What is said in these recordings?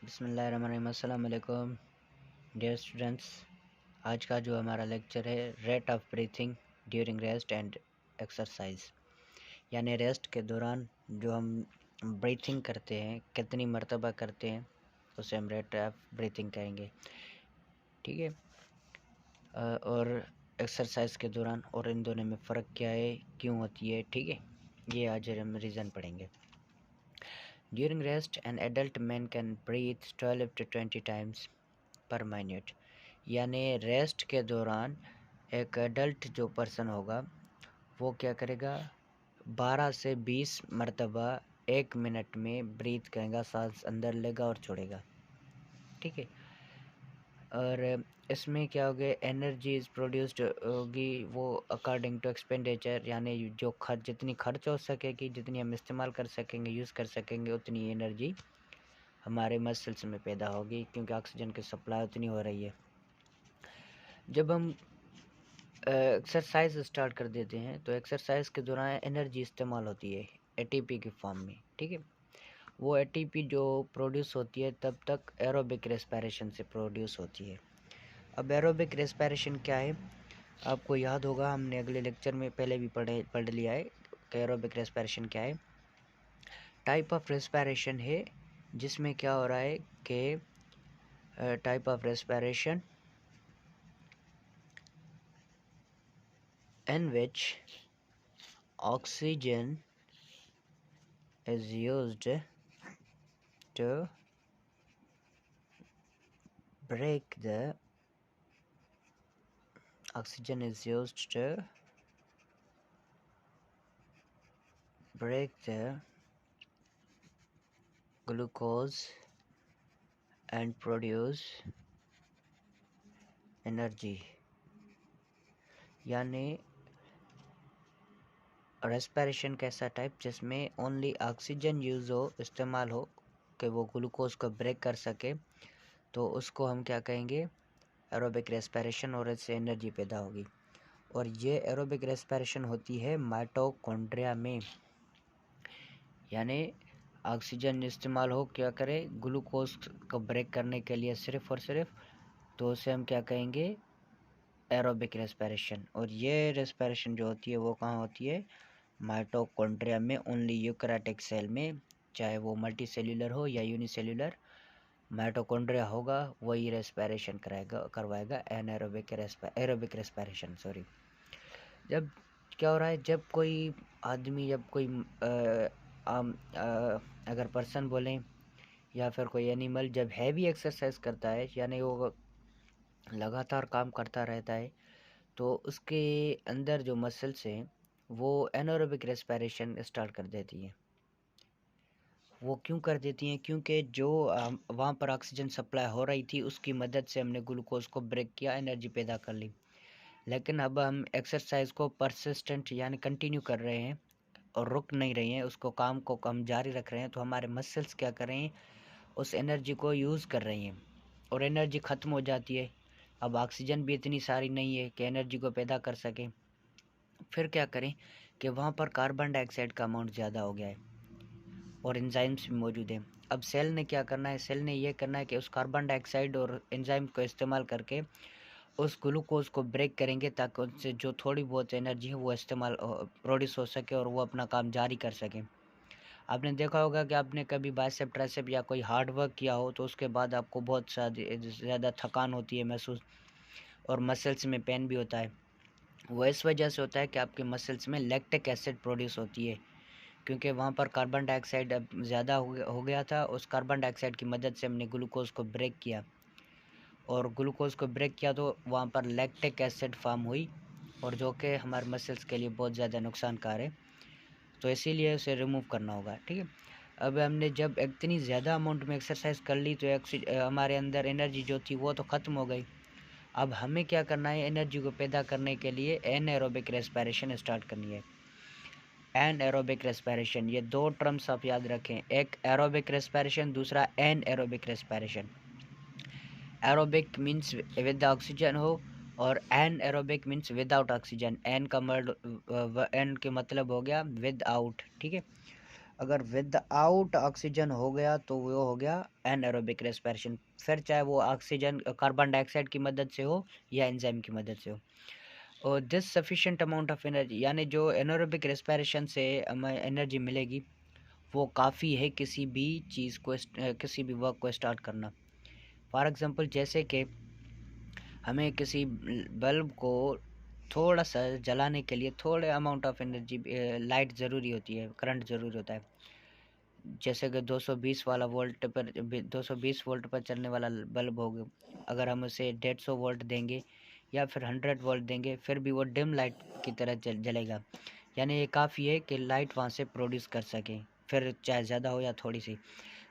बिस्मिल्लाहिर्रहमानिर्रहीम। अस्सलाम वालेकुम डियर स्टूडेंट्स। आज का जो हमारा लेक्चर है rate of breathing during rest and exercise, यानी रेस्ट के दौरान जो हम ब्रीथिंग करते हैं, कितनी मरतबा करते हैं, उसे हम रेट ऑफ ब्रीथिंग कहेंगे। ठीक है। और एक्सरसाइज के दौरान और इन दोनों में फ़र्क क्या है, क्यों होती है। ठीक है, ये आज हम रीज़न पढ़ेंगे। During rest, an adult man can breathe 12 to 20 times per minute। यानी रेस्ट के दौरान एक एडल्ट जो पर्सन होगा वो क्या करेगा, 12 से 20 मरतबा 1 मिनट में ब्रीथ करेगा, सांस अंदर लेगा और छोड़ेगा। ठीक है। और इसमें क्या होगा, एनर्जी इज़ प्रोड्यूस्ड होगी वो अकॉर्डिंग टू एक्सपेंडिचर, यानी जो जितनी खर्च हो सकेगी, जितनी हम इस्तेमाल कर सकेंगे, यूज़ कर सकेंगे, उतनी एनर्जी हमारे मसल्स में पैदा होगी, क्योंकि ऑक्सीजन की सप्लाई उतनी हो रही है। जब हम एक्सरसाइज स्टार्ट कर देते हैं तो एक्सरसाइज के दौरान एनर्जी इस्तेमाल होती है एटीपी की फॉर्म में। ठीक है। वो एटीपी जो प्रोड्यूस होती है तब तक एरोबिक रेस्पिरेशन से प्रोड्यूस होती है। अब एरोबिक रेस्पिरेशन क्या है, आपको याद होगा, हमने अगले लेक्चर में पहले भी पढ़ लिया है कि एरोबिक रेस्पिरेशन क्या है। टाइप ऑफ रेस्पिरेशन है जिसमें क्या हो रहा है कि type of respiration in which oxygen is used to break the glucose and produce energy। यानी रेस्पिरेशन कैसा टाइप जिसमें ओनली ऑक्सीजन यूज़ हो, इस्तेमाल हो कि वो ग्लूकोज को ब्रेक कर सके, तो उसको हम क्या कहेंगे, एरोबिक रेस्पिरेशन, और इससे एनर्जी पैदा होगी। और ये एरोबिक रेस्पिरेशन होती है माइटोकॉन्ड्रिया में, यानी ऑक्सीजन इस्तेमाल हो क्या करे, ग्लूकोज को ब्रेक करने के लिए सिर्फ़ और सिर्फ, तो उसे हम क्या कहेंगे, एरोबिक रेस्पिरेशन। और ये रेस्पिरेशन जो होती है वो कहाँ होती है, माइटोकॉन्ड्रिया में, ओनली यूकैरियोटिक सेल में, चाहे वो मल्टी सेल्यूलर हो या यूनिसेल्यूलर, माइटोकॉन्ड्रिया होगा वही रेस्पिरेशन करवाएगा एरोबिक रेस्पिरेशन। सॉरी। जब क्या हो रहा है, जब कोई आदमी, जब कोई अगर पर्सन बोलें या फिर कोई एनिमल जब हैवी एक्सरसाइज करता है, यानी वो लगातार काम करता रहता है, तो उसके अंदर जो मसल्स हैं वो एनारोबिक रेस्पिरेशन स्टार्ट कर देती हैं। वो क्यों कर देती हैं, क्योंकि जो वहाँ पर ऑक्सीजन सप्लाई हो रही थी उसकी मदद से हमने ग्लूकोज को ब्रेक किया, एनर्जी पैदा कर ली। लेकिन अब हम एक्सरसाइज को परसिस्टेंट यानी कंटिन्यू कर रहे हैं और रुक नहीं रहे हैं, उसको काम को हम जारी रख रहे हैं, तो हमारे मसल्स क्या कर रहे हैं, उस एनर्जी को यूज़ कर रही हैं और एनर्जी ख़त्म हो जाती है। अब ऑक्सीजन भी इतनी सारी नहीं है कि एनर्जी को पैदा कर सकें। फिर क्या करें कि वहाँ पर कार्बन डाइऑक्साइड का अमाउंट ज़्यादा हो गया है और एंजाइम्स भी मौजूद हैं। अब सेल ने क्या करना है, सेल ने ये करना है कि उस कार्बन डाइऑक्साइड और एंजाइम को इस्तेमाल करके उस ग्लूकोज को ब्रेक करेंगे, ताकि उनसे जो थोड़ी बहुत एनर्जी है वो इस्तेमाल प्रोड्यूस हो सके और वो अपना काम जारी कर सकें। आपने देखा होगा कि आपने कभी बाइसेप ट्राइसेप या कोई हार्ड वर्क किया हो तो उसके बाद आपको बहुत ज़्यादा थकान होती है महसूस, और मसल्स में पेन भी होता है। वो इस वजह से होता है कि आपके मसल्स में लैक्टिक एसिड प्रोड्यूस होती है, क्योंकि वहाँ पर कार्बन डाइऑक्साइड अब ज़्यादा हो गया था। उस कार्बन डाइऑक्साइड की मदद से हमने ग्लूकोज को ब्रेक किया, और ग्लूकोज को ब्रेक किया तो वहाँ पर लैक्टिक एसिड फार्म हुई, और जो कि हमारे मसल्स के लिए बहुत ज़्यादा नुकसानकार है, तो इसीलिए उसे रिमूव करना होगा। ठीक है। अब हमने जब इतनी ज़्यादा अमाउंट में एक्सरसाइज कर ली तो हमारे अंदर एनर्जी जो थी वो तो ख़त्म हो गई। अब हमें क्या करना है, एनर्जी को पैदा करने के लिए एनएरोबिक रेस्पिरेशन स्टार्ट करनी है। एनएरोबिक रेस्पिरेशन, ये दो टर्म्स आप याद रखें, एक एरोबिक रेस्पिरेशन, दूसरा anaerobic respiration. Aerobic means with oxygen हो और anaerobic means without oxygen. An का एन के मतलब हो गया विद आउट। ठीक है। अगर विदाउट ऑक्सीजन हो गया तो वो हो गया एनएरोबिक रेस्पिरेशन, फिर चाहे वो ऑक्सीजन कार्बन डाइऑक्साइड की मदद से हो या एंजाइम की मदद से हो। और this sufficient amount of energy, यानी जो एनएरोबिक रेस्पिरेशन से हमें एनर्जी मिलेगी वो काफ़ी है किसी भी चीज़ को किसी भी वर्क को स्टार्ट करना। फॉर एग्ज़ाम्पल जैसे कि हमें किसी बल्ब को थोड़ा सा जलाने के लिए थोड़े अमाउंट ऑफ एनर्जी, लाइट ज़रूरी होती है, करंट ज़रूरी होता है। जैसे कि 220 वाला वोल्ट पर 220 वोल्ट पर चलने वाला बल्ब होगा, अगर हम उसे 150 वोल्ट देंगे या फिर 100 वोल्ट देंगे फिर भी वो डिम लाइट की तरह जलेगा। यानी ये काफ़ी है कि लाइट वहाँ से प्रोड्यूस कर सके, फिर चाहे ज़्यादा हो या थोड़ी सी।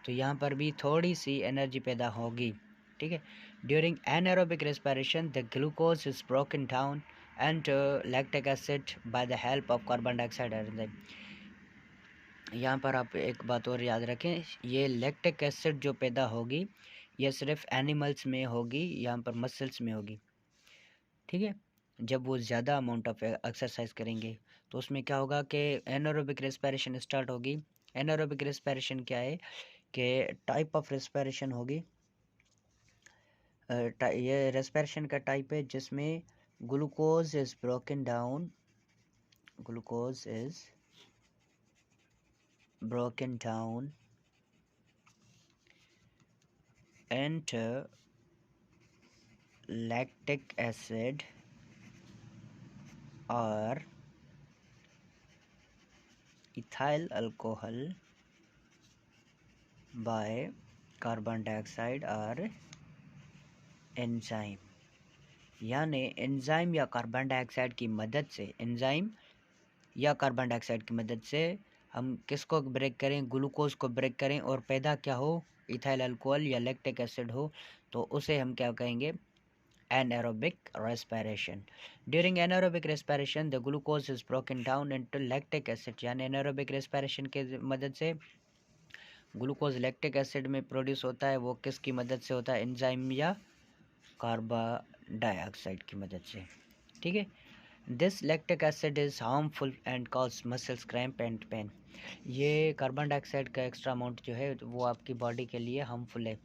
तो यहाँ पर भी थोड़ी सी एनर्जी पैदा होगी, ठीक है। During anaerobic respiration the glucose is broken down and lactic acid by the help of carbon dioxide enzyme. यहाँ पर आप एक बात और याद रखें, ये लैक्टिक एसिड जो पैदा होगी ये सिर्फ एनिमल्स में होगी, यहाँ पर मसल्स में होगी, ठीक है। जब वो ज़्यादा अमाउंट ऑफ एक्सरसाइज करेंगे तो उसमें क्या होगा कि एनारोबिक रेस्पिरेशन स्टार्ट होगी। एनारोबिक रेस्पिरेशन क्या है कि टाइप ऑफ रेस्पिरेशन होगी, ये रेस्पिरेशन का टाइप है जिसमें glucose is broken down, glucose is broken down enter lactic acid or ethyl alcohol by carbon dioxide or enzyme. यानी एंजाइम या कार्बन डाइऑक्साइड की मदद से, एंजाइम या कार्बन डाइऑक्साइड की मदद से हम किसको ब्रेक करें, ग्लूकोज को ब्रेक करें और पैदा क्या हो, इथाइल अल्कोहल या लैक्टिक एसिड हो, तो उसे हम क्या कहेंगे, anaerobic respiration. During anaerobic respiration the glucose is broken down into lactic acid, यानी anaerobic respiration के मदद से ग्लूकोज लैक्टिक एसिड में प्रोड्यूस होता है। वो किसकी मदद से होता है, एंजाइम या कार्बन डाइऑक्साइड की मदद से, ठीक है। This lactic acid is harmful and cause muscles cramp and pain. ये कार्बन डाइऑक्साइड का एक्स्ट्रा अमाउंट जो है वो आपकी बॉडी के लिए हार्मफुल है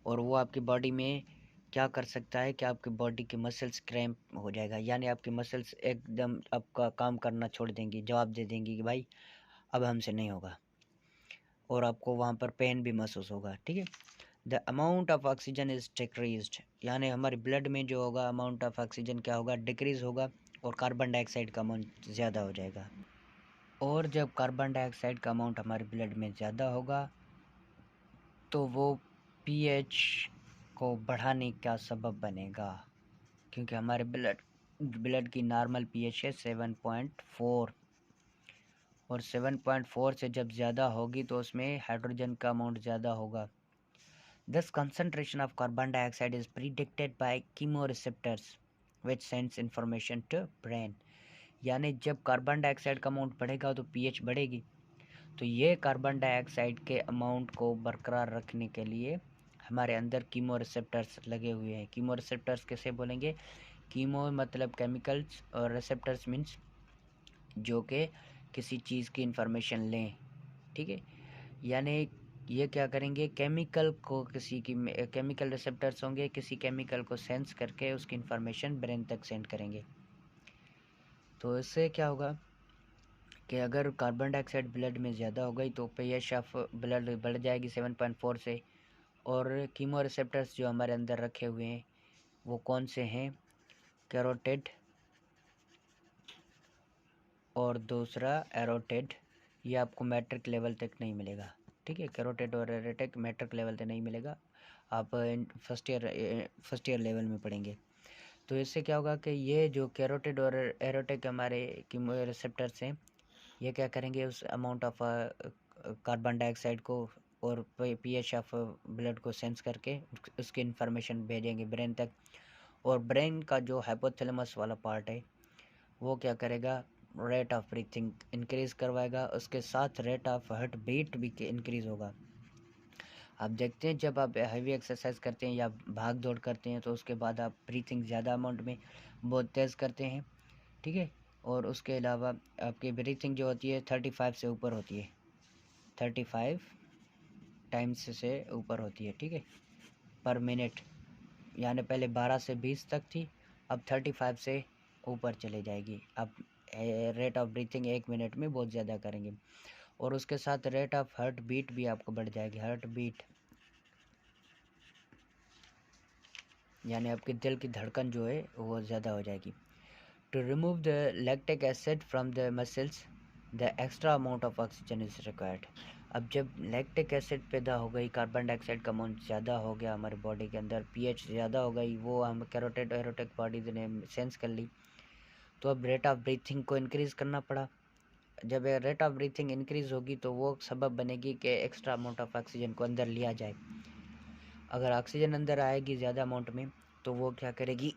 और वो आपकी बॉडी में क्या कर सकता है कि आपकी बॉडी की मसल्स क्रैम्प हो जाएगा, यानी आपकी मसल्स एकदम आपका काम करना छोड़ देंगी, जवाब दे देंगी कि भाई अब हमसे नहीं होगा, और आपको वहाँ पर पेन भी महसूस होगा, ठीक है। The amount of oxygen is decreased, यानी हमारे ब्लड में जो होगा अमाउंट ऑफ ऑक्सीजन क्या होगा, डिक्रीज होगा और कार्बन डाइऑक्साइड का अमाउंट ज़्यादा हो जाएगा। और जब कार्बन डाइऑक्साइड का अमाउंट हमारे ब्लड में ज़्यादा होगा तो वो पीएच को बढ़ाने का सबब बनेगा, क्योंकि हमारे ब्लड की नॉर्मल पीएच है 7.4 और 7.4 से जब ज़्यादा होगी तो उसमें हाइड्रोजन का अमाउंट ज़्यादा होगा। This concentration of carbon dioxide is predicted by chemoreceptors which sends information to brain. यानी जब कार्बन डाइऑक्साइड का अमाउंट बढ़ेगा तो पीएच बढ़ेगी, तो ये कार्बन डाइऑक्साइड के अमाउंट को बरकरार रखने के लिए हमारे अंदर कीमो रिसेप्टर्स लगे हुए हैं। कीमो रिसेप्टर्स कैसे बोलेंगे, कीमो मतलब केमिकल्स और रिसेप्टर्स मीन्स जो कि किसी चीज़ की इंफॉर्मेशन लें, ठीक है। यानी ये क्या करेंगे, केमिकल को किसी की केमिकल रिसेप्टर्स होंगे, किसी केमिकल को सेंस करके उसकी इंफॉर्मेशन ब्रेन तक सेंड करेंगे। तो इससे क्या होगा कि अगर कार्बन डाइऑक्साइड ब्लड में ज़्यादा हो गई तो पीएच ऑफ ब्लड बढ़ जाएगी 7.4 से। और कीमो रिसेप्टर्स जो हमारे अंदर रखे हुए हैं वो कौन से हैं, कैरोटिड और दूसरा एरोटिड, ये आपको मैट्रिक लेवल तक नहीं मिलेगा, ठीक है। कैरोटिड और एरोटिक मैट्रिक लेवल तक नहीं मिलेगा, आप फर्स्ट ईयर लेवल में पढ़ेंगे। तो इससे क्या होगा कि ये जो कैरोटिड और एरोटिक हमारे कीमो रिसेप्टर्स हैं ये क्या करेंगे, उस अमाउंट ऑफ कार्बन डाइऑक्साइड को और पीएच ऑफ ब्लड को सेंस करके उसकी इंफॉर्मेशन भेजेंगे ब्रेन तक। और ब्रेन का जो हाइपोथैलेमस वाला पार्ट है वो क्या करेगा, रेट ऑफ ब्रीथिंग इंक्रीज़ करवाएगा, उसके साथ रेट ऑफ हार्ट बीट भी इंक्रीज़ होगा। आप देखते हैं जब आप हैवी एक्सरसाइज करते हैं या भाग दौड़ करते हैं तो उसके बाद आप ब्रीथिंग ज़्यादा अमाउंट में बहुत तेज़ करते हैं, ठीक है। और उसके अलावा आपकी ब्रीथिंग जो होती है 35 से ऊपर होती है, 35 टाइम्स से ऊपर होती है, ठीक है, पर मिनट। यानी पहले 12 से 20 तक थी, अब 35 से ऊपर चले जाएगी। अब रेट ऑफ ब्रीथिंग 1 मिनट में बहुत ज़्यादा करेंगे। और उसके साथ रेट ऑफ हार्ट बीट भी आपको बढ़ जाएगी। हार्ट बीट यानी आपके दिल की धड़कन जो है वो ज़्यादा हो जाएगी। To remove the lactic acid from the muscles the extra amount of oxygen is required. अब जब लैक्टिक एसिड पैदा हो गई, कार्बन डाइऑक्साइड का अमाउंट ज़्यादा हो गया हमारे बॉडी के अंदर, पीएच ज़्यादा हो गई, वो हम कैरोटिड एरोटिक बॉडीज ने सेंस कर ली, तो अब रेट ऑफ ब्रीथिंग को इंक्रीज़ करना पड़ा। जब रेट ऑफ ब्रीथिंग इंक्रीज़ होगी तो वो सबब बनेगी कि एक्स्ट्रा अमाउंट ऑफ ऑक्सीजन को अंदर लिया जाए। अगर ऑक्सीजन अंदर आएगी ज़्यादा अमाउंट में तो वो क्या करेगी,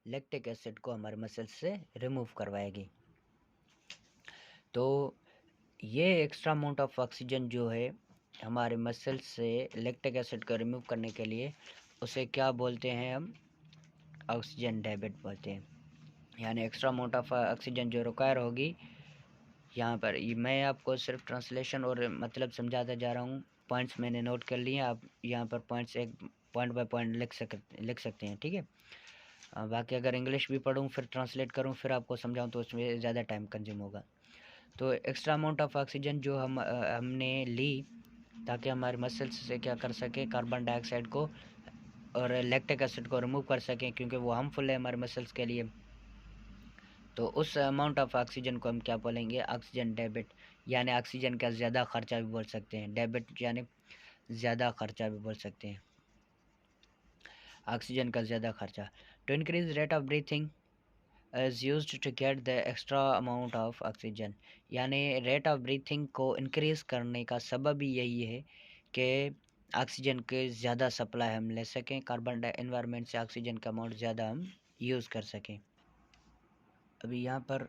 लैक्टिक एसिड को हमारे मसल्स से रिमूव करवाएगी। तो ये एक्स्ट्रा अमाउंट ऑफ ऑक्सीजन जो है हमारे मसल्स से लैक्टिक एसिड को रिमूव करने के लिए, उसे क्या बोलते हैं हम, ऑक्सीजन डेबिट बोलते हैं। यानी एक्स्ट्रा अमाउंट ऑफ ऑक्सीजन जो रिक्वायर होगी यहाँ पर, मैं आपको सिर्फ ट्रांसलेशन और मतलब समझाता जा रहा हूँ। पॉइंट्स मैंने नोट कर लिए, आप यहाँ पर पॉइंट्स एक पॉइंट बाय पॉइंट लिख सकते हैं, ठीक है। बाकी अगर इंग्लिश भी पढ़ूँ फिर ट्रांसलेट करूँ फिर आपको समझाऊँ तो उसमें ज़्यादा टाइम कंज्यूम होगा। तो एक्स्ट्रा अमाउंट ऑफ ऑक्सीजन जो हमने ली ताकि हमारे मसल्स से क्या कर सके, कार्बन डाइऑक्साइड को और लैक्टिक एसिड को रिमूव कर सकें, क्योंकि वो हार्मफुल है हमारे मसल्स के लिए। तो उस अमाउंट ऑफ ऑक्सीजन को हम क्या बोलेंगे, ऑक्सीजन डेबिट, यानी ऑक्सीजन का ज़्यादा खर्चा भी बोल सकते हैं। डेबिट यानी ज़्यादा खर्चा भी बोल सकते हैं, ऑक्सीजन का ज़्यादा खर्चा। To increase rate of breathing is used to get the extra amount of oxygen. यानी रेट ऑफ ब्रीथिंग को इंक्रीज़ करने का सबब ही यही है कि ऑक्सीजन के ज़्यादा सप्लाई हम ले सकें, कार्बन एनवायरनमेंट से ऑक्सीजन का अमाउंट ज़्यादा हम यूज़ कर सकें। अभी यहाँ पर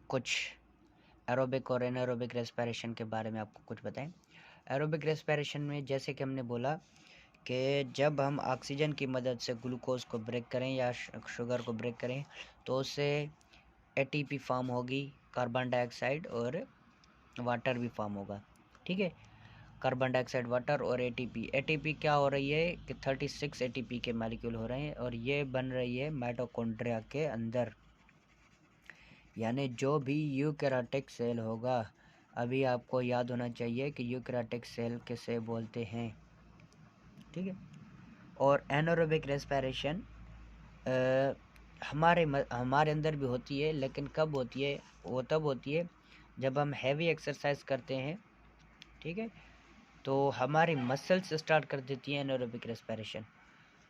कुछ एरोबिक और एनारोबिक रेस्पिरेशन के बारे में आपको कुछ बताएं। एरोबिक रेस्पिरेशन में जैसे कि हमने बोला कि जब हम ऑक्सीजन की मदद से ग्लूकोज को ब्रेक करें या शुगर को ब्रेक करें तो उससे एटीपी फॉर्म होगी, कार्बन डाइऑक्साइड और वाटर भी फॉर्म होगा, ठीक है। कार्बन डाइऑक्साइड, वाटर और एटीपी। एटीपी क्या हो रही है कि 36 एटीपी के मॉलिक्यूल हो रहे हैं और ये बन रही है माइटोकॉन्ड्रिया के अंदर। यानी जो भी यूकैरियोटिक सेल होगा, अभी आपको याद होना चाहिए कि यूकैरियोटिक सेल किसे बोलते हैं, ठीक है। और एनारोबिक रेस्पिरेशन हमारे अंदर भी होती है, लेकिन कब होती है, वो तब होती है जब हम हैवी एक्सरसाइज करते हैं, ठीक है। तो हमारी मसल्स स्टार्ट कर देती हैं एनारोबिक रेस्पिरेशन।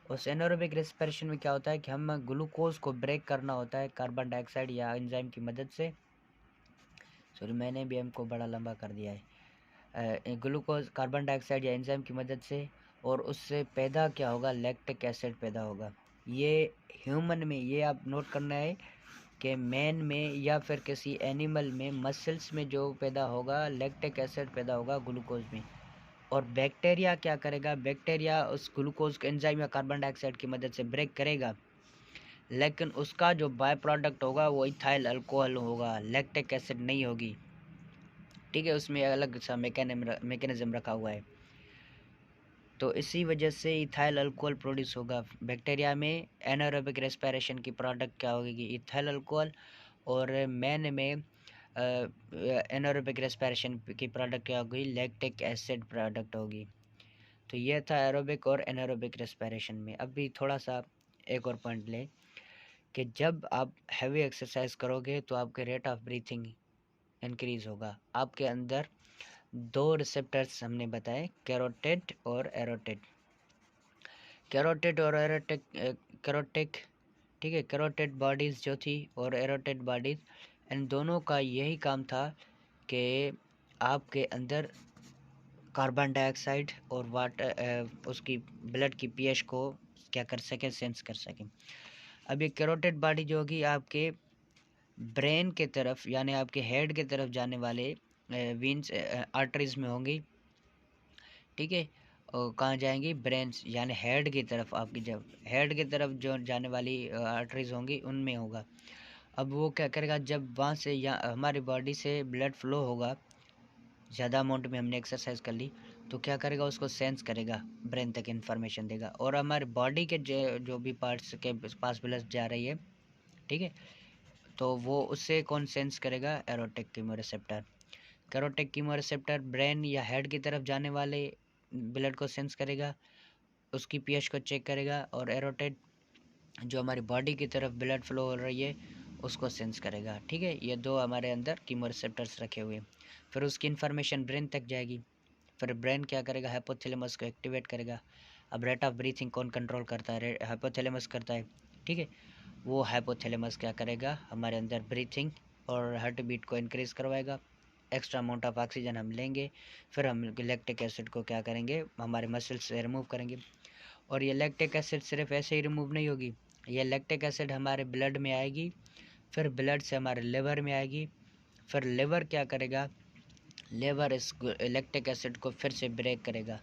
उस एनारोबिक रेस्पिरेशन में क्या होता है कि हम ग्लूकोज को ब्रेक करना होता है कार्बन डाइऑक्साइड या एंजाइम की मदद से। सॉरी, मैंने भी हमको बड़ा लंबा कर दिया है। ग्लूकोज कार्बन डाइऑक्साइड या एंजाइम की मदद से, और उससे पैदा क्या होगा, लैक्टिक एसिड पैदा होगा। ये ह्यूमन में, ये आप नोट करना है कि मैन में या फिर किसी एनिमल में मसल्स में जो पैदा होगा लैक्टिक एसिड पैदा होगा ग्लूकोज में। और बैक्टीरिया क्या करेगा, बैक्टीरिया उस ग्लूकोज के एंजाइम या कार्बन डाइऑक्साइड की मदद से ब्रेक करेगा, लेकिन उसका जो बाय प्रोडक्ट होगा वो इथाइल अल्कोहल होगा, लैक्टिक एसिड नहीं होगी, ठीक है। उसमें अलग सा मैकेनिज्म रखा हुआ है। तो इसी वजह से इथाइल अल्कोहल प्रोड्यूस होगा बैक्टीरिया में। एनारोबिक रेस्पिरेशन की प्रोडक्ट क्या होगी, इथाइल अल्कोहल। और मैन में एनारोबिक रेस्पिरेशन की प्रोडक्ट क्या होगी, लैक्टिक एसिड प्रोडक्ट होगी। तो ये था एरोबिक और एनारोबिक रेस्पिरेशन में। अभी थोड़ा सा एक और पॉइंट ले कि जब आप हैवी एक्सरसाइज करोगे तो आपके रेट ऑफ ब्रीथिंग इंक्रीज होगा। आपके अंदर दो रिसेप्टर्स हमने बताए, कैरोटिड और एरोटिड। कैरोटिड और एरोटिक, कैरोटिक, ठीक है, कैरोटिड बॉडीज़ जो थी और एरोटिड बॉडीज़, इन दोनों का यही काम था कि आपके अंदर कार्बन डाइऑक्साइड और वाटर उसकी ब्लड की पीएच को क्या कर सकें, सेंस कर सकें। अब ये कैरोटिड बॉडी जो होगी आपके ब्रेन के तरफ यानी आपके हेड के तरफ जाने वाले वीन्स आर्टरीज में होंगी, ठीक है। और कहाँ जाएंगी, ब्रेन यानी हेड की तरफ। आपकी जब हेड की तरफ जो जाने वाली आर्टरीज होंगी उनमें होगा। अब वो क्या करेगा, जब वहाँ से या हमारी बॉडी से ब्लड फ्लो होगा, ज़्यादा अमाउंट में हमने एक्सरसाइज कर ली, तो क्या करेगा, उसको सेंस करेगा, ब्रेन तक इन्फॉर्मेशन देगा। और हमारे बॉडी के जो भी पार्ट्स के पास ब्लड जा रही है, ठीक है, तो वो उससे कौन सेंस करेगा, एरोटिक कीमोरिसेप्टर। कैरोटिक कीमोरिसेप्टर ब्रेन या हेड की तरफ जाने वाले ब्लड को सेंस करेगा, उसकी पीएच को चेक करेगा, और एरोटेट जो हमारी बॉडी की तरफ ब्लड फ्लो हो रही है उसको सेंस करेगा। ठीक है, ये दो हमारे अंदर कीमोरिसेप्टर्स रखे हुए हैं। फिर उसकी इन्फॉर्मेशन ब्रेन तक जाएगी, फिर ब्रेन क्या करेगा, हाइपोथैलेमस को एक्टिवेट करेगा। अब रेट ऑफ ब्रीथिंग कौन कंट्रोल करता है, हाइपोथैलेमस करता है। ठीक है, वो हाइपोथैलेमस क्या करेगा, हमारे अंदर ब्रीथिंग और हार्ट बीट को इंक्रीज करवाएगा। एक्स्ट्रा अमाउंट ऑफ ऑक्सीजन हम लेंगे, फिर हम लैक्टिक एसिड को क्या करेंगे, हमारे मसल्स से रिमूव करेंगे। और ये लैक्टिक एसिड सिर्फ ऐसे ही रिमूव नहीं होगी, ये लैक्टिक एसिड हमारे ब्लड में आएगी, फिर ब्लड से हमारे लिवर में आएगी, फिर लिवर क्या करेगा, लिवर इस लैक्टिक एसिड को फिर से ब्रेक करेगा,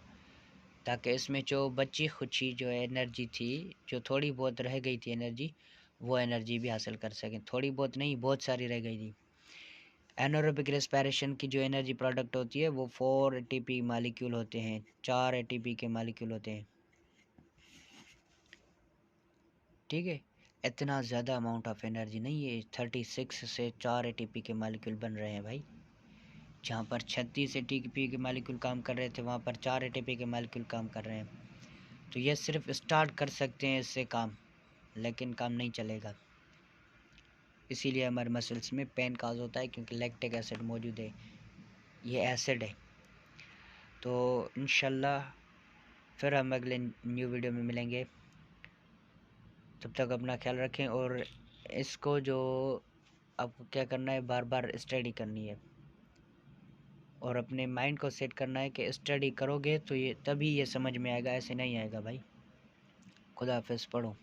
ताकि इसमें जो बची खुची जो एनर्जी थी, जो थोड़ी बहुत रह गई थी एनर्जी, वो एनर्जी भी हासिल कर सकें। थोड़ी बहुत नहीं, बहुत सारी रह गई थी। एनारोबिक रेस्पिरेशन की जो एनर्जी प्रोडक्ट होती है वो 4 एटीपी मालिक्यूल होते हैं, 4 एटीपी के मालिक्यूल होते हैं। ठीक है, इतना ज़्यादा अमाउंट ऑफ एनर्जी नहीं है, 36 से 4 एटीपी के मालिक्यूल बन रहे हैं भाई। जहाँ पर 36 एटीपी के मालिक्यूल काम कर रहे थे, वहाँ पर 4 एटीपी के मालिक्यूल काम कर रहे हैं। तो ये सिर्फ स्टार्ट कर सकते हैं इससे काम, लेकिन काम नहीं चलेगा। इसीलिए हमारे मसल्स में पेन काज होता है, क्योंकि लैक्टिक एसिड मौजूद है, ये एसिड है। तो इंशाल्लाह फिर हम अगले न्यू वीडियो में मिलेंगे। तब तक अपना ख्याल रखें, और इसको जो आपको क्या करना है, बार बार स्टडी करनी है, और अपने माइंड को सेट करना है कि स्टडी करोगे तो ये तभी ये समझ में आएगा, ऐसे नहीं आएगा भाई। खुदा हाफिज़, पढ़ो।